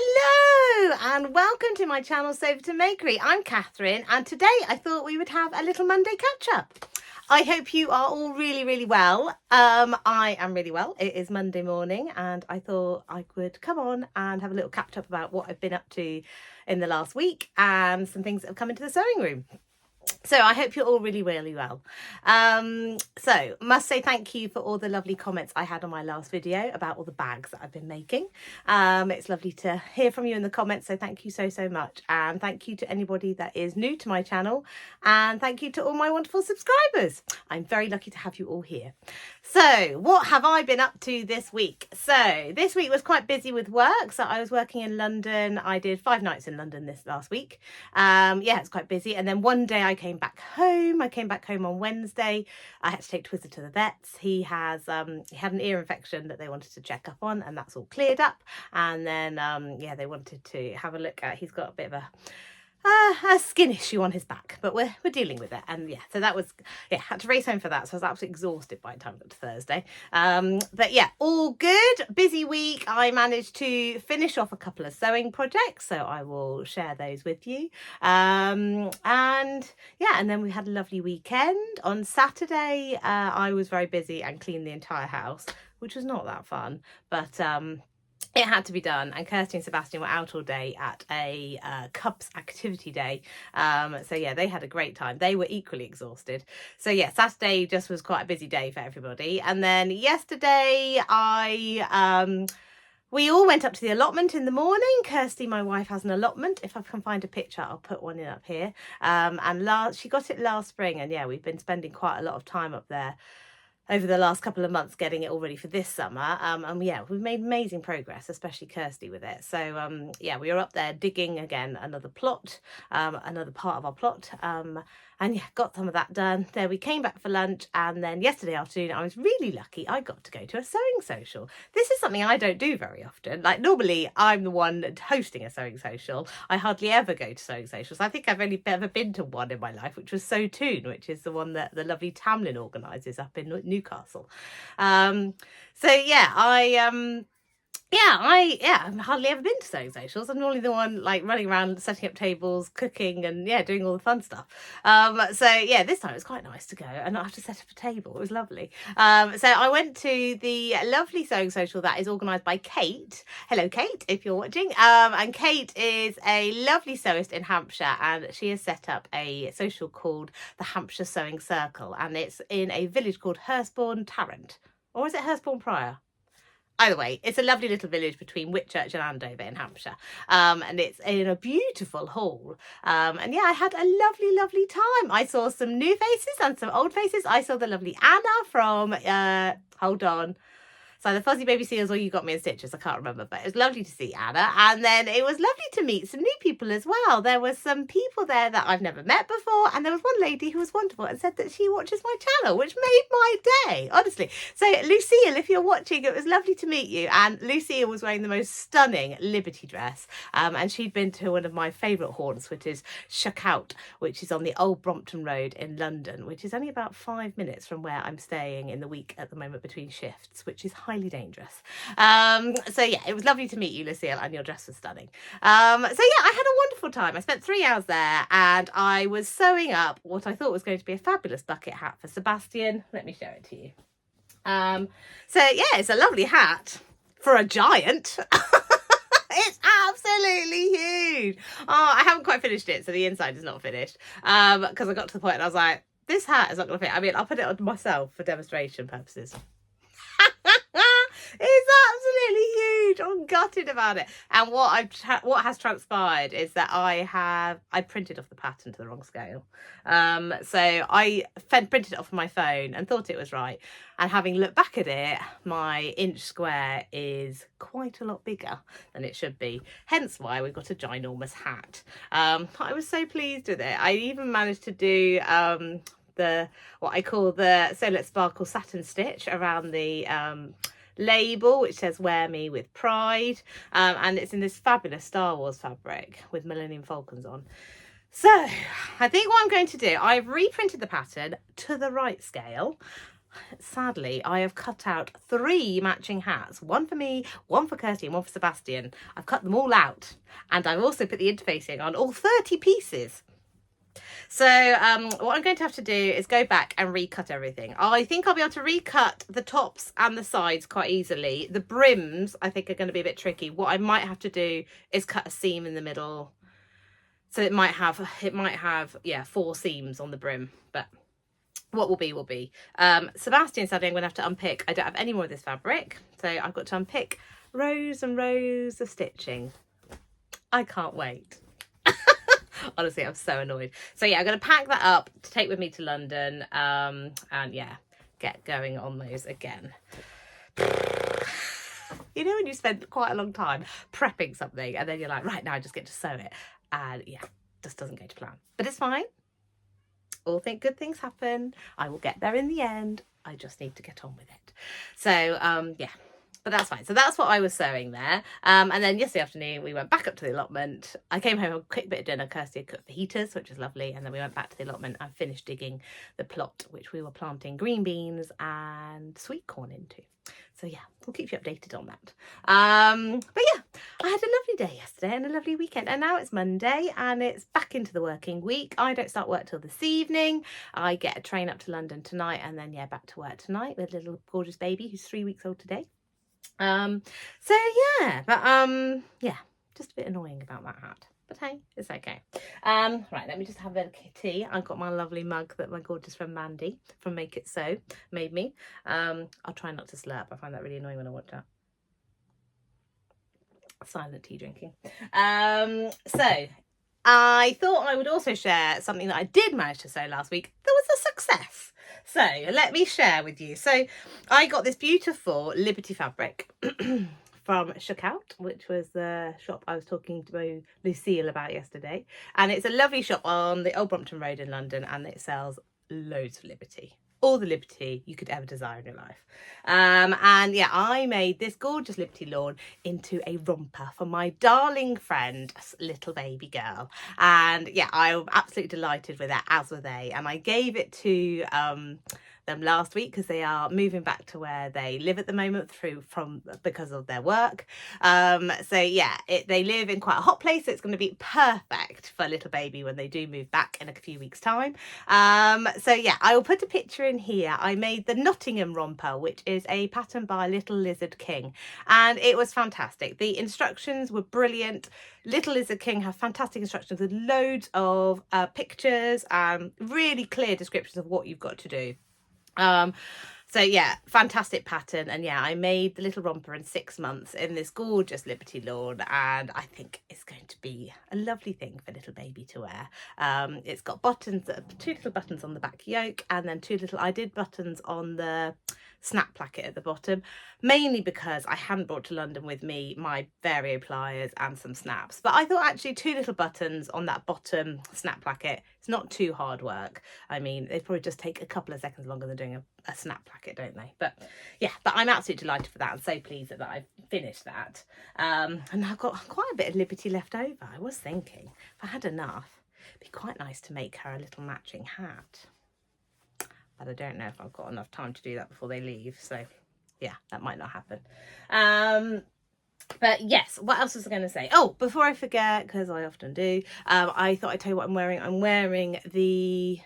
Hello and welcome to my channel Sofa to Makery. I'm Katherine and today I thought we would have a little Monday catch up. I hope you are all really well. I am really well. It is Monday morning and I thought I would come on and have a little catch up about what I've been up to in the last week and some things that have come into the sewing room. So I hope you're all really well. So must say thank you for all the lovely comments I had on my last video about all the bags that I've been making. It's lovely to hear from you in the comments, so thank you so much, and thank you to anybody that is new to my channel, and thank you to all my wonderful subscribers. I'm very lucky to have you all here. So what have I been up to this week? So this week was quite busy with work. So I was working in London. I did 5 nights in London this last week. Yeah, it's quite busy. And then one day I came back home. I came back home on Wednesday. I had to take Twizzler to the vets. He had an ear infection that they wanted to check up on, and that's all cleared up. And then yeah, they wanted to have a look at, he's got a bit of a skin issue on his back, but we're dealing with it. And yeah, so that was, yeah, had to race home for that, so I was absolutely exhausted by the time I got to Thursday. But yeah, all good. Busy week. I managed to finish off a couple of sewing projects, so I will share those with you. And yeah, and then we had a lovely weekend. On Saturday I was very busy and cleaned the entire house, which was not that fun, but it had to be done, and Kirsty and Sebastian were out all day at a Cubs activity day. So yeah, they had a great time. They were equally exhausted. So yeah, Saturday just was quite a busy day for everybody. And then yesterday we all went up to the allotment in the morning. Kirsty, my wife, has an allotment. If I can find a picture, I'll put one in up here. And she got it last spring, and yeah, we've been spending quite a lot of time up there over the last couple of months getting it all ready for this summer. And yeah, we've made amazing progress, especially Kirsty with it. So yeah, we were up there digging again another plot, another part of our plot. And yeah, got some of that done. Then we came back for lunch, and then yesterday afternoon I was really lucky. I got to go to a sewing social. This is something I don't do very often. Like, normally I'm the one hosting a sewing social. I hardly ever go to sewing socials. I think I've only ever been to one in my life, which was Sew Toon, which is the one that the lovely Tamlin organises up in Newcastle. So yeah, I've hardly ever been to sewing socials. I'm normally the one like running around setting up tables, cooking, and yeah, doing all the fun stuff. So yeah, this time it was quite nice to go and not have to set up a table. It was lovely. So I went to the lovely sewing social that is organised by Kate. Hello, Kate, if you're watching. And Kate is a lovely sewist in Hampshire, and she has set up a social called the Hampshire Sewing Circle, and it's in a village called Hurstbourne Tarrant, or is it Hurstbourne Prior? Either way, it's a lovely little village between Whitchurch and Andover in Hampshire. And it's in a beautiful hall. And yeah, I had a lovely time. I saw some new faces and some old faces. I saw the lovely Anna from, hold on, it's either Fuzzy Baby Seals or You Got Me in Stitches. I can't remember, but it was lovely to see Anna. And then it was lovely to meet some new people as well. There were some people there that I've never met before. And there was one lady who was wonderful and said that she watches my channel, which made my day, honestly. So Lucille, if you're watching, it was lovely to meet you. And Lucille was wearing the most stunning Liberty dress. And she'd been to one of my favourite haunts, which is Shaukat, which is on the Old Brompton Road in London, which is only about 5 minutes from where I'm staying in the week at the moment between shifts, which is highly dangerous. So yeah, it was lovely to meet you, Lucille, and your dress was stunning. So yeah, I had a wonderful time. I spent 3 hours there, and I was sewing up what I thought was going to be a fabulous bucket hat for Sebastian. Let me show it to you. So yeah, it's a lovely hat for a giant. It's absolutely huge. Oh, I haven't quite finished it, so the inside is not finished, because I got to the point and I was like, this hat is not going to fit. I mean, I'll put it on myself for demonstration purposes. It's absolutely huge. I'm gutted about it. And what has transpired is that I printed off the pattern to the wrong scale. So I printed it off my phone and thought it was right. And having looked back at it, my inch square is quite a lot bigger than it should be. Hence why we've got a ginormous hat. I was so pleased with it. I even managed to do what I call the So Let's Sparkle satin stitch around the label, which says "Wear Me with Pride," and it's in this fabulous Star Wars fabric with Millennium Falcons on. So I think what I'm going to do, I've reprinted the pattern to the right scale. sadly, I have cut out 3 matching hats. One for me, one for Kirsty and one for Sebastian. I've cut them all out. And I've also put the interfacing on all 30 pieces. So what I'm going to have to do is go back and recut everything. I think I'll be able to recut the tops and the sides quite easily. The brims, I think, are going to be a bit tricky. What I might have to do is cut a seam in the middle. So it might have, yeah, 4 seams on the brim, but what will be will be. Sebastian said I'm going to have to unpick. I don't have any more of this fabric, so I've got to unpick rows and rows of stitching. I can't wait. Honestly, I'm so annoyed. So yeah, I'm going to pack that up to take with me to London, and yeah, get going on those again. You know when you spend quite a long time prepping something and then you're like, right, now I just get to sew it, and yeah, just doesn't go to plan. But it's fine. All think good things happen. I will get there in the end. I just need to get on with it. So yeah, but that's fine. So that's what I was sewing there. And then yesterday afternoon we went back up to the allotment. I came home, a quick bit of dinner. Kirsty had cooked fajitas, which was lovely, and then we went back to the allotment and finished digging the plot which we were planting green beans and sweet corn into. So yeah, we'll keep you updated on that. But yeah, I had a lovely day yesterday and a lovely weekend, and now it's Monday and it's back into the working week. I don't start work till this evening. I get a train up to London tonight, and then yeah, back to work tonight with a little gorgeous baby who's 3 weeks old today. So yeah, but yeah, just a bit annoying about that hat. But hey, it's okay. Right, let me just have a bit of tea. I've got my lovely mug that my gorgeous friend Mandy from Make It So made me. I'll try not to slurp. I find that really annoying when I watch that. Silent tea drinking. So I thought I would also share something that I did manage to sew last week. That was a success. So let me share with you. So I got this beautiful Liberty fabric from Shaukat, which was the shop I was talking to Lucille about yesterday. And it's a lovely shop on the Old Brompton Road in London, and it sells loads of Liberty. All the Liberty you could ever desire in your life. And yeah, I made this gorgeous Liberty lawn into a romper for my darling friend, little baby girl. And yeah, I'm absolutely delighted with that, as were they. And I gave it to them last week because they are moving back to where they live at the moment because of their work. So yeah, they live in quite a hot place, so it's going to be perfect for little baby when they do move back in a few weeks time. So yeah, I will put a picture in here. I made the Nottingham romper, which is a pattern by Little Lizard King, and it was fantastic. The instructions were brilliant. Little Lizard King have fantastic instructions with loads of pictures and really clear descriptions of what you've got to do. So yeah, fantastic pattern. And yeah, I made the little romper in 6 months in this gorgeous Liberty lawn, and I think it's going to be a lovely thing for little baby to wear. It's got buttons, 2 little buttons on the back yoke, and then I did buttons on the snap placket at the bottom, mainly because I hadn't brought to London with me my Vario pliers and some snaps. But I thought actually 2 little buttons on that bottom snap placket, it's not too hard work. I mean, they probably just take a couple of seconds longer than doing a snap placket, don't they? But yeah, but I'm absolutely delighted for that and so pleased that I've finished that. And I've got quite a bit of Liberty left over. I was thinking if I had enough, it'd be quite nice to make her a little matching hat. But I don't know if I've got enough time to do that before they leave. So yeah, that might not happen. But yes, what else was I going to say? Oh, before I forget, because I often do, I thought I'd tell you what I'm wearing. I'm wearing the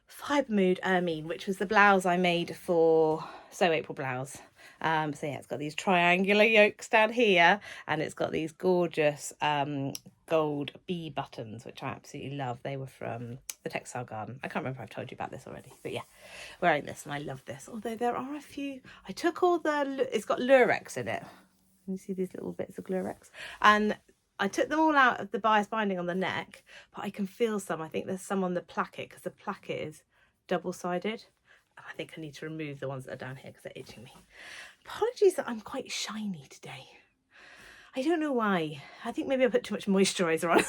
Fibre Mood Ermine, which was the blouse I made for Sew April Blouse. So yeah, it's got these triangular yokes down here, and it's got these gorgeous gold bee buttons, which I absolutely love. They were from the Textile Garden. I can't remember if I've told you about this already, but yeah, wearing this, and I love this. Although there are a few, I took all it's got lurex in it. You see these little bits of lurex, and I took them all out of the bias binding on the neck, but I can feel some. I think there's some on the placket because the placket is double-sided. I think I need to remove the ones that are down here because they're itching me. Apologies that I'm quite shiny today. I don't know why. I think maybe I put too much moisturiser on.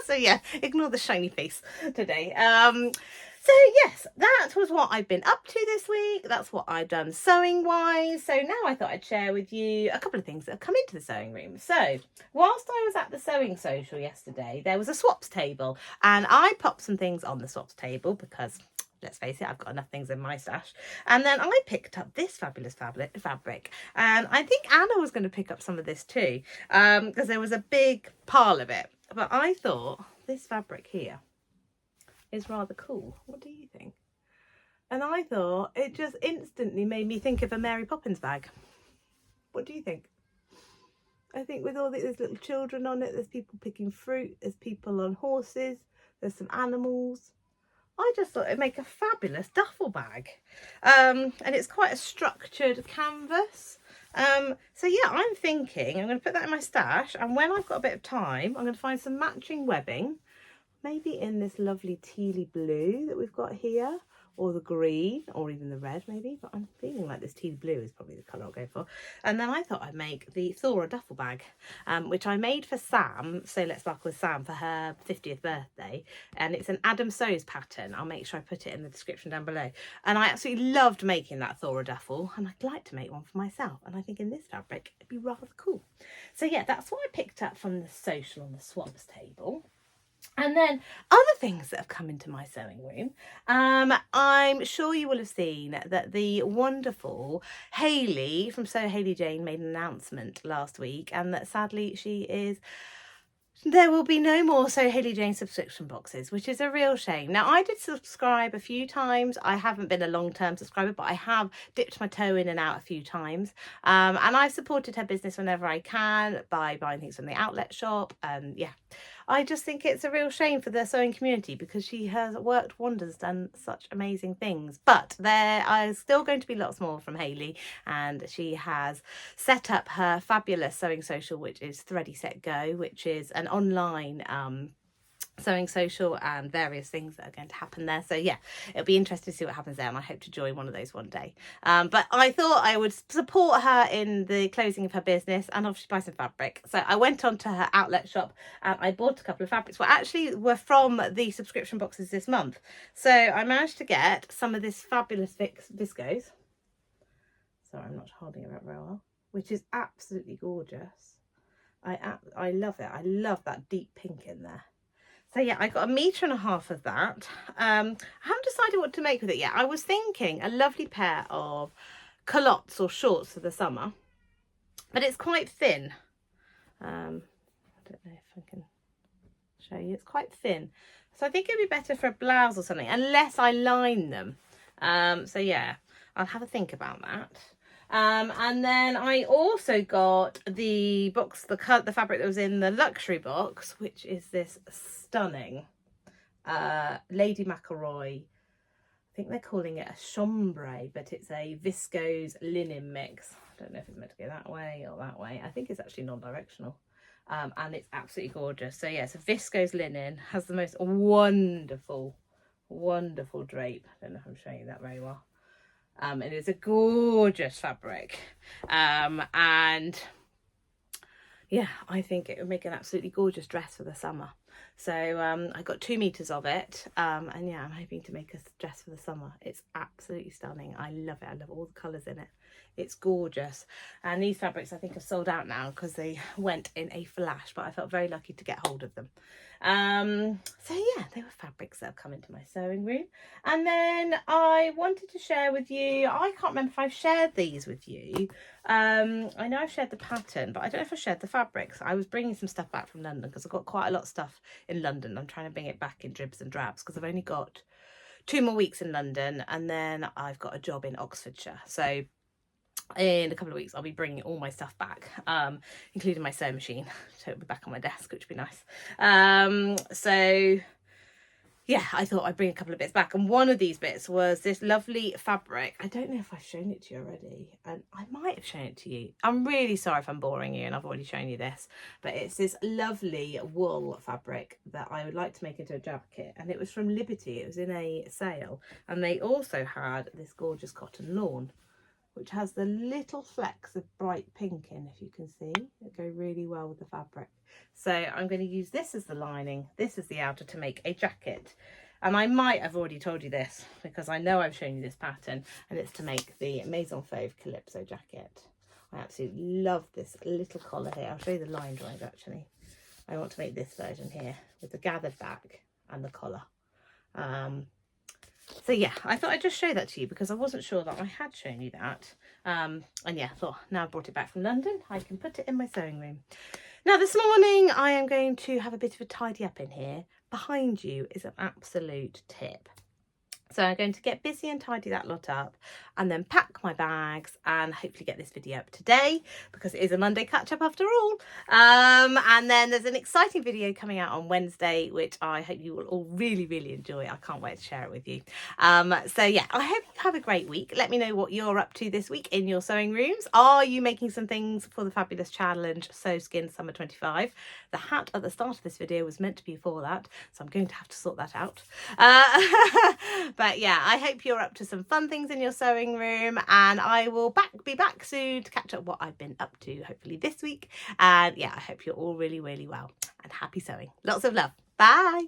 So yeah, ignore the shiny face today. So yes, that was what I've been up to this week. That's what I've done sewing wise. So now I thought I'd share with you a couple of things that have come into the sewing room. So whilst I was at the sewing social yesterday, there was a swaps table, and I popped some things on the swaps table because let's face it, I've got enough things in my stash. And then I picked up this fabulous fabric, and I think Anna was going to pick up some of this too, because there was a big pile of it. But I thought this fabric here is rather cool. What do you think? And I thought it just instantly made me think of a Mary Poppins bag. What do you think? I think with all there's little children on it, there's people picking fruit, there's people on horses, there's some animals. I just thought it'd make a fabulous duffel bag. And it's quite a structured canvas. So yeah, I'm thinking I'm going to put that in my stash, and when I've got a bit of time, I'm going to find some matching webbing, maybe in this lovely tealy blue that we've got here, or the green, or even the red maybe, but I'm feeling like this teal blue is probably the colour I'll go for. And then I thought I'd make the Thora duffel bag, which I made for Sam, So Let's Sparkle with Sam, for her 50th birthday, and it's an Adam Sews pattern. I'll make sure I put it in the description down below. And I absolutely loved making that Thora duffel, and I'd like to make one for myself, and I think in this fabric it'd be rather cool. So yeah, that's what I picked up from the social on the swaps table. And then other things that have come into my sewing room, I'm sure you will have seen that the wonderful Hayley from Sew Hayley Jane made an announcement last week, and that sadly there will be no more Sew Hayley Jane subscription boxes, which is a real shame. Now, I did subscribe a few times. I haven't been a long-term subscriber, but I have dipped my toe in and out a few times. And I've supported her business whenever I can by buying things from the outlet shop. Yeah, I just think it's a real shame for the sewing community, because she has worked wonders, done such amazing things. But there are still going to be lots more from Hayley, and she has set up her fabulous sewing social, which is Thready Set Go, which is an online sewing social, and various things that are going to happen there. So yeah, it'll be interesting to see what happens there, and I hope to join one of those one day. But I thought I would support her in the closing of her business, and obviously buy some fabric. So I went on to her outlet shop and I bought a couple of fabrics, were from the subscription boxes this month. So I managed to get some of this fabulous viscose. Sorry, I'm not holding it very well, which is absolutely gorgeous. I love it. I love that deep pink in there. So yeah, I got 1.5 meters of that. I haven't decided what to make with it yet. I was thinking a lovely pair of culottes or shorts for the summer, but it's quite thin. I don't know if I can show you. It's quite thin. So I think it'd be better for a blouse or something, unless I line them. So yeah, I'll have a think about that. And then I also got the box, the fabric that was in the luxury box, which is this stunning Lady McElroy. I think they're calling it a chambray, but it's a viscose linen mix. I don't know if it's meant to go that way or that way. I think it's actually non-directional. And it's absolutely gorgeous. So yeah, it's a viscose linen, has the most wonderful drape. I don't know if I'm showing you that very well. It is a gorgeous fabric, and yeah, I think it would make an absolutely gorgeous dress for the summer. So I got 2 meters of it, and yeah, I'm hoping to make a dress for the summer. It's absolutely stunning. I love it. I love all the colours in it. It's gorgeous. And these fabrics I think have sold out now because they went in a flash, but I felt very lucky to get hold of them. So yeah, they were fabrics that have come into my sewing room. And then I wanted to share with you, I can't remember if I've shared these with you. I know I've shared the pattern, but I don't know if I shared the fabrics. I was bringing some stuff back from London because I've got quite a lot of stuff in London. I'm trying to bring it back in dribs and drabs because I've only got 2 more weeks in London, and then I've got a job in Oxfordshire. So in a couple of weeks I'll be bringing all my stuff back, including my sewing machine, so it'll be back on my desk, which would be nice. So yeah, I thought I'd bring a couple of bits back, and one of these bits was this lovely fabric. I don't know if I've shown it to you already, and I might have shown it to you. I'm really sorry if I'm boring you and I've already shown you this, but it's this lovely wool fabric that I would like to make into a jacket, and it was from Liberty. It was in a sale, and they also had this gorgeous cotton lawn, which has the little flecks of bright pink in, if you can see. It go really well with the fabric. So I'm going to use this as the lining, this is the outer, to make a jacket. And I might have already told you this because I know I've shown you this pattern, and it's to make the Maison Fauve Calypso jacket. I absolutely love this little collar here. I'll show you the line drawings actually. I want to make this version here with the gathered back and the collar. So yeah, I thought I'd just show that to you because I wasn't sure that I had shown you that. And yeah, I thought now I brought it back from London, I can put it in my sewing room. Now this morning I am going to have a bit of a tidy up in here. Behind you is an absolute tip. So I'm going to get busy and tidy that lot up and then pack my bags and hopefully get this video up today because it is a Monday catch up after all. And then there's an exciting video coming out on Wednesday, which I hope you will all really, really enjoy. I can't wait to share it with you. So yeah, I hope you have a great week. Let me know what you're up to this week in your sewing rooms. Are you making some things for the fabulous challenge Sew Skin Summer 25? The hat at the start of this video was meant to be for that, so I'm going to have to sort that out. But yeah, I hope you're up to some fun things in your sewing room, and I will be back soon to catch up what I've been up to, hopefully this week. And yeah, I hope you're all really, really well and happy sewing. Lots of love. Bye.